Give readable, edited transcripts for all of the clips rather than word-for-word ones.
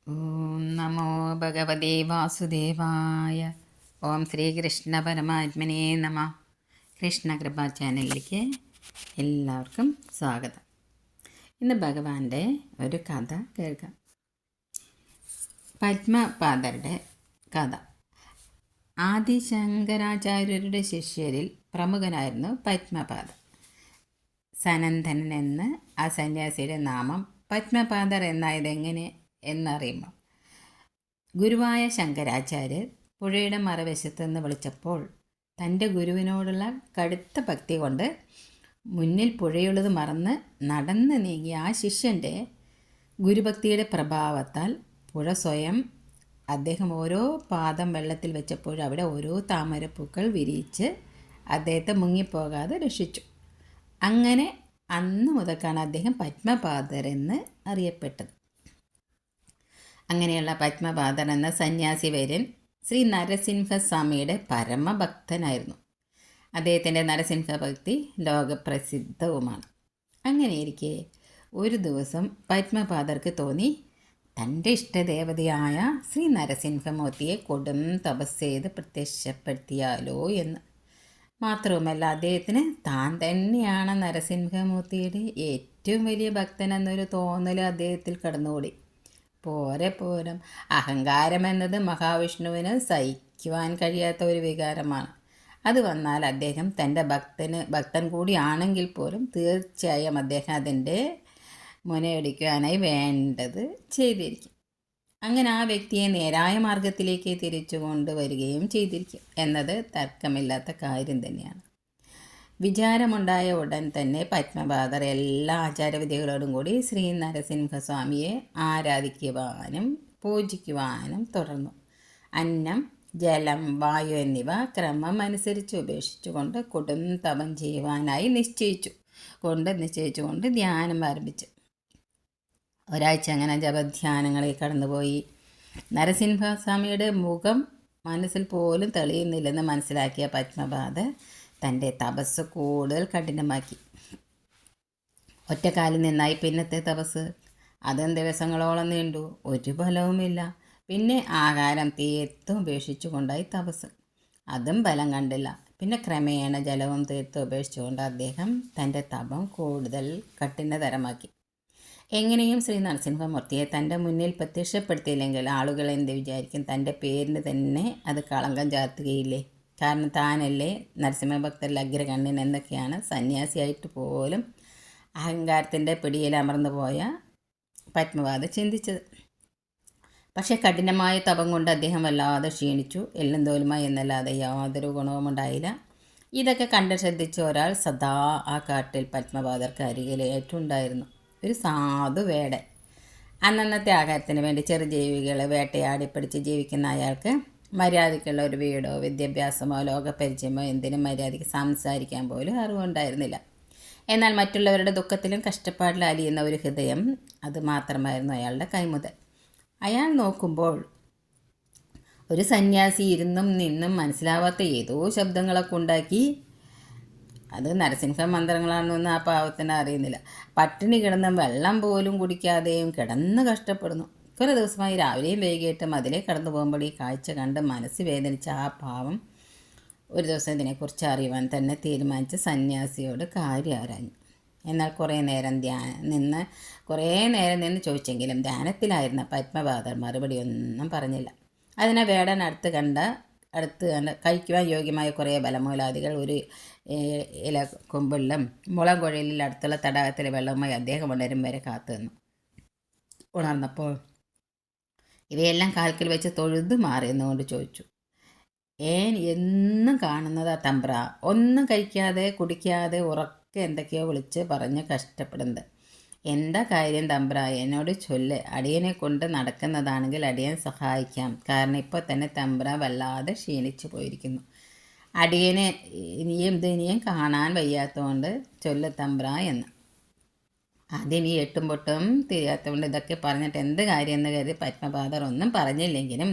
ഓം നമോ ഭഗവതേ വാസുദേവായ. ഓം ശ്രീകൃഷ്ണ പരമാത്മനേ നമ. കൃഷ്ണകൃപ ചാനലിലേക്ക് എല്ലാവർക്കും സ്വാഗതം. ഇന്ന് ഭഗവാന്റെ ഒരു കഥ കേൾക്കാം. പത്മപാദരുടെ കഥ. ആദിശങ്കരാചാര്യരുടെ ശിഷ്യരിൽ പ്രമുഖനായിരുന്നു പത്മപാദർ. സനന്ദനൻ എന്ന ആ സന്യാസിയുടെ നാമം പത്മപാദർ എന്നായതെങ്ങനെ എന്നറിയുമോ? ഗുരുവായ ശങ്കരാചാര്യർ പുഴയുടെ മറുവശത്ത് നിന്ന് വിളിച്ചപ്പോൾ തൻ്റെ ഗുരുവിനോടുള്ള കടുത്ത ഭക്തി കൊണ്ട് മുന്നിൽ പുഴയുള്ളത് മറന്ന് നടന്ന് നീങ്ങിയ ആ ശിഷ്യൻ്റെ ഗുരുഭക്തിയുടെ പ്രഭാവത്താൽ പുഴ സ്വയം അദ്ദേഹം ഓരോ പാദം വെള്ളത്തിൽ വെച്ചപ്പോൾ അവിടെ ഓരോ താമരപ്പൂക്കൾ വിരിയിച്ച് അദ്ദേഹത്തെ മുങ്ങിപ്പോകാതെ രക്ഷിച്ചു. അങ്ങനെ അന്ന് മുതൽക്കാണ് അദ്ദേഹം പത്മപാദർ എന്ന് അറിയപ്പെട്ടത്. അങ്ങനെയുള്ള പത്മപാദർ എന്ന സന്യാസി വര്യൻ ശ്രീ നരസിംഹസ്വാമിയുടെ പരമഭക്തനായിരുന്നു. അദ്ദേഹത്തിൻ്റെ നരസിംഹഭക്തി ലോകപ്രസിദ്ധവുമാണ്. അങ്ങനെയിരിക്കെ ഒരു ദിവസം പത്മപാദർക്ക് തോന്നി തൻ്റെ ഇഷ്ടദേവതയായ ശ്രീ നരസിംഹമൂർത്തിയെ കൊടും തപസ് ചെയ്ത് പ്രത്യക്ഷപ്പെടുത്തിയാലോ എന്ന്. മാത്രവുമല്ല, അദ്ദേഹത്തിന് താൻ തന്നെയാണ് നരസിംഹമൂർത്തിയുടെ ഏറ്റവും വലിയ ഭക്തൻ എന്നൊരു തോന്നൽ അദ്ദേഹത്തിൽ കടന്നുകൂടി. പോരം അഹങ്കാരം എന്നത് മഹാവിഷ്ണുവിന് സഹിക്കുവാൻ കഴിയാത്ത ഒരു വികാരമാണ്. അത് വന്നാൽ അദ്ദേഹം തൻ്റെ ഭക്തൻ കൂടിയാണെങ്കിൽ പോലും തീർച്ചയായും അദ്ദേഹം അതിൻ്റെ മുനയടിക്കുവാനായി വേണ്ടത് ചെയ്തിരിക്കും. അങ്ങനെ ആ വ്യക്തിയെ നേരായ മാർഗത്തിലേക്ക് തിരിച്ചു കൊണ്ടുവരികയും ചെയ്തിരിക്കും എന്നത് തർക്കമില്ലാത്ത കാര്യം തന്നെയാണ്. വിചാരമുണ്ടായ ഉടൻ തന്നെ പത്മപാദർ എല്ലാ ആചാരവിധികളോടും കൂടി ശ്രീ നരസിംഹസ്വാമിയെ ആരാധിക്കുവാനും പൂജിക്കുവാനും തുടർന്നു. അന്നം, ജലം, വായു എന്നിവ ക്രമം അനുസരിച്ച് ഉപേക്ഷിച്ചുകൊണ്ട് കൊടും തപം ചെയ്യുവാനായി നിശ്ചയിച്ചുകൊണ്ട് ധ്യാനം ആരംഭിച്ചു. ഒരാഴ്ച അങ്ങനെ ജപധ്യാനങ്ങളിൽ കടന്നുപോയി. നരസിംഹസ്വാമിയുടെ മുഖം മനസ്സിൽ പോലും തെളിയുന്നില്ലെന്ന് മനസ്സിലാക്കിയ പത്മപാദർ തൻ്റെ തപസ് കൂടുതൽ കഠിനമാക്കി. ഒറ്റക്കാലിൽ നിന്നായി പിന്നത്തെ തപസ്. അതും ദിവസങ്ങളോളം നീണ്ടു. ഒരു ഫലവുമില്ല. പിന്നെ ആഹാരം തീർത്തും ഉപേക്ഷിച്ചുകൊണ്ടായി തപസ്. അതും ഫലം കണ്ടില്ല. പിന്നെ ക്രമേണ ജലവും തീർത്തും ഉപേക്ഷിച്ചുകൊണ്ട് അദ്ദേഹം തൻ്റെ തപം കൂടുതൽ കഠിനതരമാക്കി. എങ്ങനെയും ശ്രീ നരസിംഹമൂർത്തിയെ തൻ്റെ മുന്നിൽ പ്രത്യക്ഷപ്പെടുത്തിയില്ലെങ്കിൽ ആളുകൾ എന്ത് വിചാരിക്കും? തൻ്റെ പേരിന് തന്നെ അത് കളങ്കം ചാർത്തുകയില്ലേ? കാരണം താനല്ലേ നരസിംഹഭക്തരിൽ അഗ്രഗണ്യൻ എന്നൊക്കെയാണ് സന്യാസിയായിട്ട് പോലും അഹങ്കാരത്തിൻ്റെ പിടിയിൽ അമർന്നു പോയ പത്മപാദർ ചിന്തിച്ചത്. പക്ഷേ കഠിനമായ തപം കൊണ്ട് അദ്ദേഹം വല്ലാതെ ക്ഷീണിച്ചു. എല്ലും തോലുമായി എന്നല്ലാതെ യാതൊരു ഗുണവും ഉണ്ടായില്ല. ഇതൊക്കെ കണ്ട് ശ്രദ്ധിച്ച ഒരാൾ സദാ ആ കാട്ടിൽ പത്മപാദർക്ക് അരികിലേറ്റുണ്ടായിരുന്നു. ഒരു സാധു വേടൻ. അന്നന്നത്തെ ആഹാരത്തിന് വേണ്ടി ചെറുജീവികളെ വേട്ടയാടി പിടിച്ച് ജീവിക്കുന്ന അയാൾക്ക് മര്യാദയ്ക്കുള്ള ഒരു വീടോ വിദ്യാഭ്യാസമോ ലോകപരിചയമോ എന്തിനും മര്യാദയ്ക്ക് സംസാരിക്കാൻ പോലും അറിവുണ്ടായിരുന്നില്ല. എന്നാൽ മറ്റുള്ളവരുടെ ദുഃഖത്തിലും കഷ്ടപ്പാടിലും അലിയുന്ന ഒരു ഹൃദയം, അത് മാത്രമായിരുന്നു അയാളുടെ കൈമുതൽ. അയാൾ നോക്കുമ്പോൾ ഒരു സന്യാസി ഇരുന്നും നിന്നും മനസ്സിലാവാത്ത ഏതോ ശബ്ദങ്ങളൊക്കെ ഉണ്ടാക്കി. അത് നരസിംഹ മന്ത്രങ്ങളാണെന്നൊന്നും ആ പാവത്തിന് അറിയുന്നില്ല. പട്ടിണി കിടന്ന് വെള്ളം പോലും കുടിക്കാതെയും കിടന്ന് കഷ്ടപ്പെടുന്നു. കുറേ ദിവസമായി രാവിലെയും വൈകിട്ടും അതിലേ കടന്നു പോകുമ്പോൾ ഈ കാഴ്ച കണ്ട് മനസ്സ് വേദനിച്ച ആ പാവം ഒരു ദിവസം ഇതിനെക്കുറിച്ച് അറിയുവാൻ തന്നെ തീരുമാനിച്ച് സന്യാസിയോട് കാര്യം ആരാഞ്ഞു. എന്നാൽ കുറേ നേരം നിന്ന് ചോദിച്ചെങ്കിലും ധ്യാനത്തിലായിരുന്ന പത്മപാദർ മറുപടി ഒന്നും പറഞ്ഞില്ല. അതിനെ വേടൻ അടുത്ത് കണ്ട് കഴിക്കുവാൻ യോഗ്യമായ കുറേ ബലമൂലാദികൾ ഒരു ഇല കൊമ്പിലും മുളം കുഴലിൽ അടുത്തുള്ള തടാകത്തിലെ വെള്ളവുമായി അദ്ദേഹം ഉണരും വരെ കാത്തു നിന്നു. ഉണർന്നപ്പോൾ ഇവയെല്ലാം കാൽക്കൽ വെച്ച് തൊഴുതു മാറിയെന്നുകൊണ്ട് ചോദിച്ചു, എന്നും കാണുന്നതാ തമ്പ്ര, ഒന്നും കഴിക്കാതെ കുടിക്കാതെ ഉറക്കെ എന്തൊക്കെയോ വിളിച്ച് പറഞ്ഞ് കഷ്ടപ്പെടുന്നത്. എന്താ കാര്യം തമ്പ്ര? എന്നോട് ചൊല്ല്. അടിയനെ കൊണ്ട് നടക്കുന്നതാണെങ്കിൽ അടിയൻ സഹായിക്കാം. കാരണം ഇപ്പോൾ തന്നെ തമ്പ്ര വല്ലാതെ ക്ഷീണിച്ചു പോയിരിക്കുന്നു. അടിയനെ ഇനിയും കാണാൻ വയ്യാത്തതുകൊണ്ട് ചൊല്ല് തമ്പ്ര എന്ന്. ആദ്യം ഈ എട്ടും പൊട്ടും തിരിയാത്തതുകൊണ്ട് ഇതൊക്കെ പറഞ്ഞിട്ട് എന്ത് കാര്യം എന്ന് കരുതി പത്മപാദർ ഒന്നും പറഞ്ഞില്ലെങ്കിലും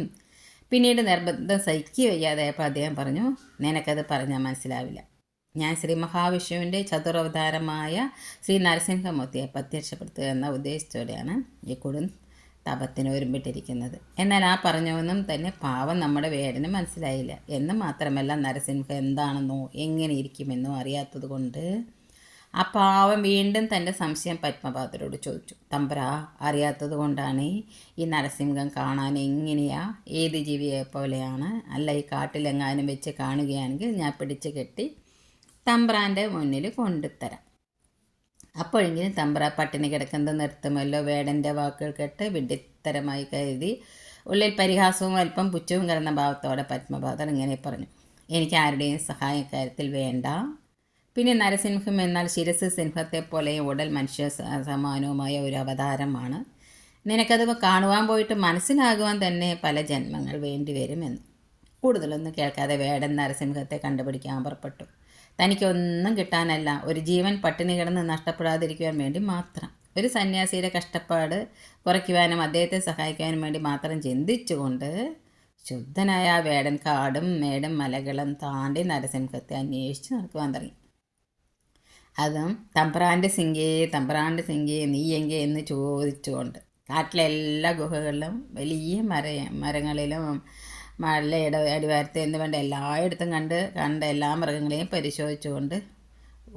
പിന്നീട് നിർബന്ധം സഹിക്കുക വയ്യാതായപ്പോൾ അദ്ദേഹം പറഞ്ഞു, നിനക്കത് പറഞ്ഞാൽ മനസ്സിലാവില്ല. ഞാൻ ശ്രീ മഹാവിഷ്ണുവിൻ്റെ ചതുരവതാരമായ ശ്രീ നരസിംഹമൂർത്തിയെ പ്രത്യക്ഷപ്പെടുത്തുക എന്ന ഉദ്ദേശത്തോടെയാണ് ഈ കൊടും തപത്തിന് ഒരുമ്പിട്ടിരിക്കുന്നത്. എന്നാൽ ആ പറഞ്ഞൊന്നും തന്നെ പാവം നമ്മുടെ വേടന് മനസ്സിലായില്ല. എന്ന് മാത്രമല്ല, നരസിംഹം എന്താണെന്നോ എങ്ങനെ ഇരിക്കുമെന്നോ അറിയാത്തത് കൊണ്ട് ആ പാവം വീണ്ടും തൻ്റെ സംശയം പത്മപാദരോട് ചോദിച്ചു. തമ്പ്രാ, അറിയാത്തത് കൊണ്ടാണ് ഈ നരസിംഹം കാണാൻ എങ്ങനെയാ, ഏത് ജീവിയെ പോലെയാണ്? അല്ല, ഈ കാട്ടിലെങ്ങാനും വെച്ച് കാണുകയാണെങ്കിൽ ഞാൻ പിടിച്ച് കെട്ടി തമ്പ്രാൻ്റെ മുന്നിൽ കൊണ്ടുതരാം. അപ്പോഴെങ്കിലും തമ്പ്ര പട്ടിണി കിടക്കുന്നത് നിർത്തുമല്ലോ. വേടൻ്റെ വാക്കുകൾ കേട്ട് വിഡ്ഢിത്തരമായി കരുതി ഉള്ളിൽ പരിഹാസവും അല്പം പുച്ഛവും കലർന്ന ഭാവത്തോടെ പത്മപാദർ ഇങ്ങനെ പറഞ്ഞു. എനിക്ക് ആരുടെയും സഹായക്കാര്യത്തിൽ വേണ്ട. പിന്നെ നരസിംഹം എന്നാൽ ശിരസ് സിംഹത്തെ പോലെയും ഉടൽ മനുഷ്യ സമാനവുമായ ഒരു അവതാരമാണ്. നിനക്കത് കാണുവാൻ പോയിട്ട് മനസ്സിലാകുവാൻ തന്നെ പല ജന്മങ്ങൾ വേണ്ടി വരുമെന്ന്. കൂടുതലൊന്നും കേൾക്കാതെ വേടൻ നരസിംഹത്തെ കണ്ടുപിടിക്കാൻ പുറപ്പെട്ടു. തനിക്കൊന്നും കിട്ടാനല്ല, ഒരു ജീവൻ പട്ടിണി കിടന്ന് നഷ്ടപ്പെടാതിരിക്കുവാൻ വേണ്ടി മാത്രം. ഒരു സന്യാസിയുടെ കഷ്ടപ്പാട് കുറയ്ക്കുവാനും അദ്ദേഹത്തെ സഹായിക്കാനും വേണ്ടി മാത്രം ചിന്തിച്ചുകൊണ്ട് ശുദ്ധനായ വേടൻ കാടും മേടും മലകളും താണ്ടി നരസിംഹത്തെ അന്വേഷിച്ച് നടക്കുവാൻ തുടങ്ങി. അതും തമ്പ്രാൻ്റെ സിംഗേ നീ എങ്കേ എന്ന് ചോദിച്ചുകൊണ്ട്. കാട്ടിലെ എല്ലാ ഗുഹകളിലും വലിയ മരങ്ങളിലും മലയുടെ അടിവാരത്ത് എന്ന് വേണ്ട എല്ലായിടത്തും കണ്ട എല്ലാ മൃഗങ്ങളെയും പരിശോധിച്ചുകൊണ്ട്,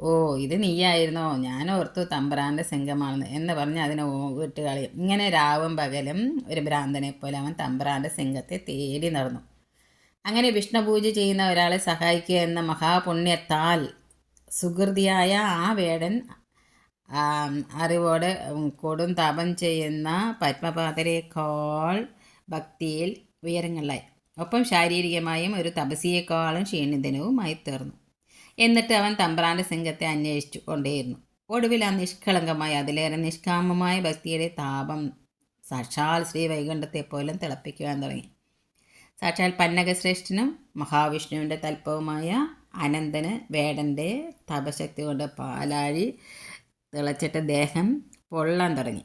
ഓ ഇത് നീയായിരുന്നോ, ഞാൻ ഓർത്തു തമ്പ്രാൻ്റെ സിംഹമാണെന്ന് എന്ന് പറഞ്ഞ് അതിനെ വിട്ടുകളയും. ഇങ്ങനെ രാവും പകലും ഒരു ഭ്രാന്തനെ പോലെ അവൻ തമ്പ്രാൻ്റെ സിംഹത്തെ തേടി നടന്നു. അങ്ങനെ വിഷ്ണുപൂജ ചെയ്യുന്ന ഒരാളെ സഹായിക്കുക എന്ന മഹാപുണ്യത്താൽ സുഹൃതിയായ ആ വേടൻ അറിവോടെ കൊടും തപം ചെയ്യുന്ന പത്മപാദരേക്കാൾ ഭക്തിയിൽ ഉയരങ്ങളിലായി. ഒപ്പം ശാരീരികമായും ഒരു തപസിയേക്കാളും ക്ഷീണിതനുമായി തീർന്നു. എന്നിട്ട് അവൻ തമ്പ്രാൻ്റെ സിംഹത്തെ അന്വേഷിച്ചു കൊണ്ടേയിരുന്നു. ഒടുവിൽ ആ നിഷ്കളങ്കമായ, അതിലേറെ നിഷ്കാമമായ ഭക്തിയുടെ താപം സാക്ഷാൽ ശ്രീ വൈകുണ്ഠത്തെ പോലും തിളപ്പിക്കുവാൻ തുടങ്ങി. സാക്ഷാൽ പന്നകശ്രേഷ്ഠനും മഹാവിഷ്ണുവിൻ്റെ തൽപ്പവുമായ അനന്തന് വേടൻ്റെ തപശക്തി കൊണ്ട് പാലാഴി തിളച്ചിട്ട് ദേഹം പൊള്ളാൻ തുടങ്ങി.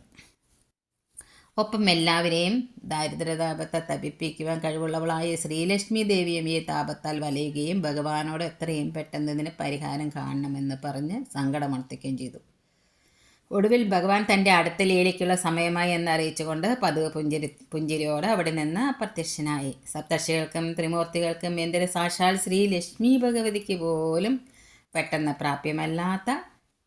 ഒപ്പം എല്ലാവരെയും ദാരിദ്ര്യതാപത്തെ തപിപ്പിക്കുവാൻ കഴിവുള്ളവളായ ശ്രീലക്ഷ്മി ദേവിയും ഈ താപത്താൽ വലയുകയും ഭഗവാനോട് എത്രയും പെട്ടെന്ന് ഇതിന് പരിഹാരം കാണണമെന്ന് പറഞ്ഞ് സങ്കടമർത്തിക്കുകയും ചെയ്തു. ഒടുവിൽ ഭഗവാൻ തൻ്റെ അടുത്ത ലീലയ്ക്കുള്ള സമയമായി എന്നറിയിച്ചുകൊണ്ട് പതിവ് പുഞ്ചിരിയോടെ അവിടെ നിന്ന് അപ്രത്യക്ഷനായി. സപ്തർഷികൾക്കും ത്രിമൂർത്തികൾക്കും എന്തിന് സാക്ഷാൽ ശ്രീ ലക്ഷ്മി ഭഗവതിക്ക് പോലും പെട്ടെന്ന് പ്രാപ്യമല്ലാത്ത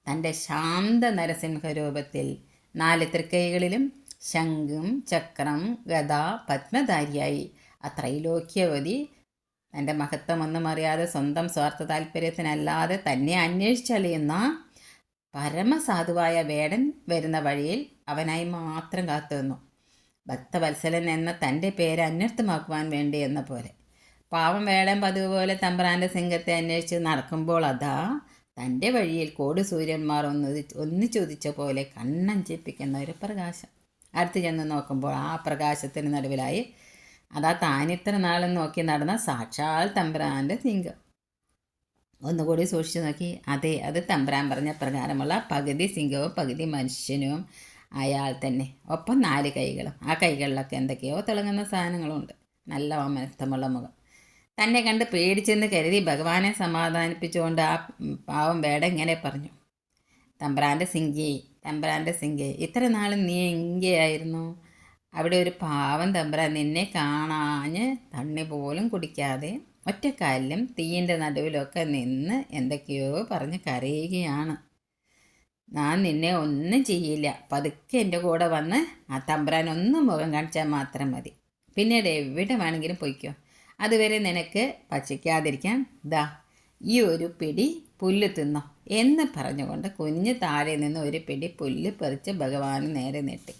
തൻ്റെ ശാന്ത നരസിംഹ രൂപത്തിൽ 4 തൃക്കൈകളിലും ശംഖും ചക്രം ഗദ പത്മധാരിയായി ആ ത്രൈലോക്യവതി തൻ്റെ മഹത്വമൊന്നും അറിയാതെ സ്വന്തം സ്വാർത്ഥ താല്പര്യത്തിനല്ലാതെ തന്നെ അന്വേഷിച്ചറിയുന്ന പരമസാധുവായ വേടൻ വരുന്ന വഴിയിൽ അവനായി മാത്രം കാത്തുനിന്നു. ഭക്തവത്സലൻ എന്ന തൻ്റെ പേര് അന്വർത്ഥമാക്കുവാൻ വേണ്ടി എന്ന പോലെ. പാവം വേടൻ പതിവ് പോലെ തമ്പ്രാൻ്റെ സിംഹത്തെ അന്വേഷിച്ച് നടക്കുമ്പോൾ അതാ തൻ്റെ വഴിയിൽ കോടി സൂര്യന്മാർ ഒന്നിച്ചൊതിച്ച പോലെ കണ്ണഞ്ചിപ്പിക്കുന്ന ഒരു പ്രകാശം. അടുത്ത് ചെന്ന് നോക്കുമ്പോൾ ആ പ്രകാശത്തിന് നടുവിലായി അതാ താനിത്ര നാളും നോക്കി നടന്ന സാക്ഷാൽ തമ്പ്രാൻ്റെ സിംഹം. ഒന്നുകൂടി സൂക്ഷിച്ചു നോക്കി, അതെ, അത് തമ്പ്രാൻ പറഞ്ഞ പ്രകാരമുള്ള പകുതി സിംഹവും പകുതി മനുഷ്യനും അയാൾ തന്നെ. ഒപ്പം 4 കൈകളും. ആ കൈകളിലൊക്കെ എന്തൊക്കെയോ തിളങ്ങുന്ന സാധനങ്ങളുണ്ട്. നല്ല ഓമനത്തമുള്ള മുഖം. തന്നെ കണ്ട് പേടിച്ചെന്ന് കരുതി ഭഗവാനെ സമാധാനിപ്പിച്ചുകൊണ്ട് ആ പാവം വേട ഇങ്ങനെ പറഞ്ഞു. തമ്പ്രാൻ്റെ സിംഗേ, ഇത്ര നാളും നീ എങ്കെയായിരുന്നു? അവിടെ ഒരു പാവം തമ്പ്രാൻ നിന്നെ കാണാഞ്ഞ് തണ്ണി പോലും കുടിക്കാതെ ഒറ്റക്കാലിലും തീയിൻ്റെ നടുവിലൊക്കെ നിന്ന് എന്തൊക്കെയോ പറഞ്ഞ് കരയുകയാണ്. ഞാൻ നിന്നെ ഒന്നും ചെയ്യില്ല. പതുക്കെ എൻ്റെ കൂടെ വന്ന് ആ തമ്പ്രാൻ ഒന്ന് മുഖം കാണിച്ചാൽ മാത്രം മതി. പിന്നീട് എവിടെ വേണമെങ്കിലും പൊയ്ക്കോ. അതുവരെ നിനക്ക് ഭക്ഷിക്കാതിരിക്കാൻ ദാ ഈ ഒരു പിടി പുല്ല് തിന്നോ എന്ന് പറഞ്ഞുകൊണ്ട് കുഞ്ഞ് താഴെ നിന്ന് ഒരു പിടി പുല്ല് പറിച്ച് ഭഗവാന് നേരെ നീട്ടി.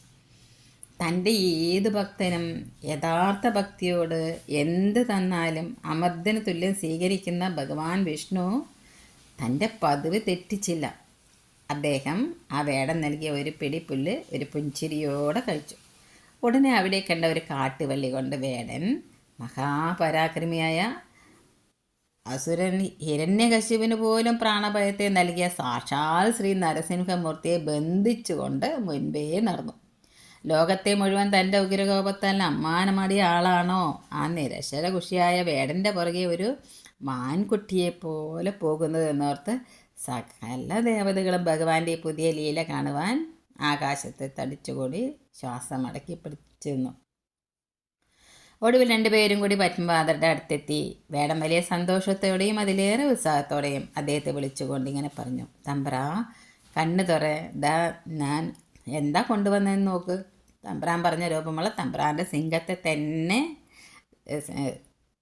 തൻ്റെ ഏത് ഭക്തനും യഥാർത്ഥ ഭക്തിയോട് എന്ത് തന്നാലും അമർദ്ദന് തുല്യം സ്വീകരിക്കുന്ന ഭഗവാൻ വിഷ്ണു തൻ്റെ പതിവ് തെറ്റിച്ചില്ല. അദ്ദേഹം ആ വേടൻ നൽകിയ ഒരു പിടി പുല്ല് ഒരു പുഞ്ചിരിയോടെ കഴിച്ചു. ഉടനെ അവിടെ കണ്ട ഒരു കാട്ടുവള്ളി കൊണ്ട് വേടൻ മഹാപരാക്രമിയായ അസുരൻ ഹിരണ്യകശിപുവിന് പോലും പ്രാണഭയത്തെ നൽകിയ സാക്ഷാൽ ശ്രീ നരസിംഹമൂർത്തിയെ ബന്ധിച്ചുകൊണ്ട് മുൻപേ നടന്നു. ലോകത്തെ മുഴുവൻ തൻ്റെ ഉഗ്രകോപത്താൽ അമ്മാനമാടിയ ആളാണോ ആ നിരശരകുഷിയായ വേടൻ്റെ പുറകെ ഒരു മാൻകുട്ടിയെപ്പോലെ പോകുന്നത് എന്നോർത്ത് സകല ദേവതകളും ഭഗവാന്റെ പുതിയ ലീല കാണുവാൻ ആകാശത്തെ തടിച്ചുകൂടി ശ്വാസം അടക്കിപ്പിടിച്ചു. ചെന്നു. ഒടുവിൽ രണ്ടുപേരും കൂടി പത്മപാദരുടെ അടുത്തെത്തി. വേടൻ വലിയ സന്തോഷത്തോടെയും അതിലേറെ ഉത്സാഹത്തോടെയും അദ്ദേഹത്തെ വിളിച്ചുകൊണ്ട് ഇങ്ങനെ പറഞ്ഞു: തമ്പ്രാ, കണ്ണു തുറ, ദാ ഞാൻ എന്താ കൊണ്ടുവന്നതെന്ന് നോക്ക്. തമ്പ്രാൻ പറഞ്ഞ രൂപമുള്ള തമ്പ്രാൻ്റെ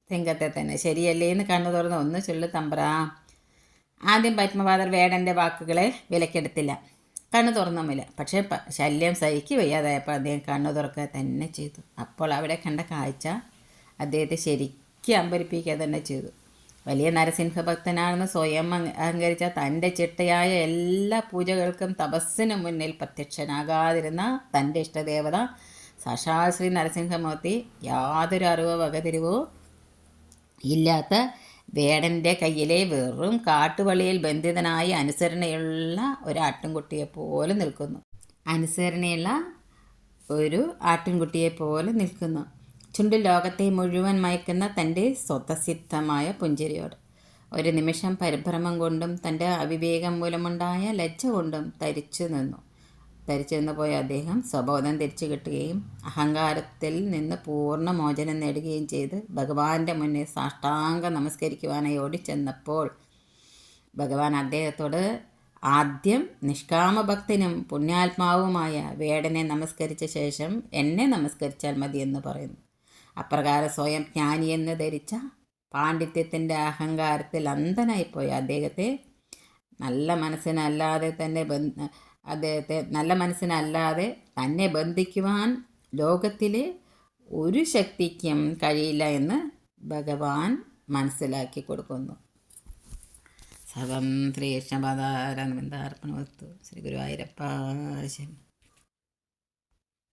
സിംഹത്തെ തന്നെ ശരിയല്ലേ എന്ന് കണ്ണു തുറന്ന് ഒന്ന് ചൊല്ലു തമ്പ്രാ. ആദ്യം പത്മപാദർ വേടൻ്റെ വാക്കുകളെ വിലക്കെടുത്തില്ല, കണ്ണു തുറന്നുമില്ല. പക്ഷേ ശല്യം സഹിക്ക് വയ്യാതായപ്പോൾ അദ്ദേഹം കണ്ണു തുറക്കുക തന്നെ ചെയ്തു. അപ്പോൾ അവിടെ കണ്ട കാഴ്ച അദ്ദേഹത്തെ ശരിക്കും അമ്പരിപ്പിക്കുക തന്നെ ചെയ്തു. വലിയ നരസിംഹഭക്തനാണെന്ന് സ്വയം അഹങ്കരിച്ച തൻ്റെ ചിട്ടയായ എല്ലാ പൂജകൾക്കും തപസ്സിന് മുന്നിൽ പ്രത്യക്ഷനാകാതിരുന്ന തൻ്റെ ഇഷ്ടദേവത സാക്ഷാൽ ശ്രീ നരസിംഹമൂർത്തി യാതൊരു അറിവോ വകതിരിവോ ഇല്ലാത്ത വേടൻ്റെ കയ്യിലെ വെറും കാട്ടുവള്ളിയിൽ ബന്ധിതനായി അനുസരണയുള്ള ഒരു ആട്ടിൻകുട്ടിയെപ്പോലെ നിൽക്കുന്നു. ചുണ്ടിൽ ലോകത്തെ മുഴുവൻ മയക്കുന്ന തൻ്റെ സ്വതസിദ്ധമായ പുഞ്ചിരിയോട്. ഒരു നിമിഷം പരിഭ്രമം കൊണ്ടും തൻ്റെ അവിവേകം മൂലമുണ്ടായ ലജ്ജ കൊണ്ടും തരിച്ചു നിന്ന് പോയ അദ്ദേഹം സ്വബോധം തിരിച്ചു കിട്ടുകയും അഹങ്കാരത്തിൽ നിന്ന് പൂർണ്ണ മോചനം നേടുകയും ചെയ്ത് ഭഗവാന്റെ മുന്നിൽ സാഷ്ടാംഗം നമസ്കരിക്കുവാനായി ഓടിച്ചെന്നപ്പോൾ ഭഗവാൻ അദ്ദേഹത്തോട് ആദ്യം നിഷ്കാമഭക്തനും പുണ്യാത്മാവുമായ വേടനെ നമസ്കരിച്ച ശേഷം എന്നെ നമസ്കരിച്ചാൽ മതിയെന്ന് പറയുന്നു. അപ്രകാരം സ്വയം ജ്ഞാനിയെന്ന് ധരിച്ച പാണ്ഡിത്യത്തിൻ്റെ അഹങ്കാരത്തിൽ അന്ധനായിപ്പോയ അദ്ദേഹത്തെ നല്ല മനസ്സിനല്ലാതെ തന്നെ ബന്ധിക്കുവാൻ ലോകത്തിലെ ഒരു ശക്തിക്കും കഴിയില്ല എന്ന് ഭഗവാൻ മനസ്സിലാക്കി കൊടുക്കുന്നു. സർവം ശ്രീകൃഷ്ണപാദാരവിന്ദാർപ്പണമസ്തു. ശ്രീ ഗുരുവായൂരപ്പ ശരണം.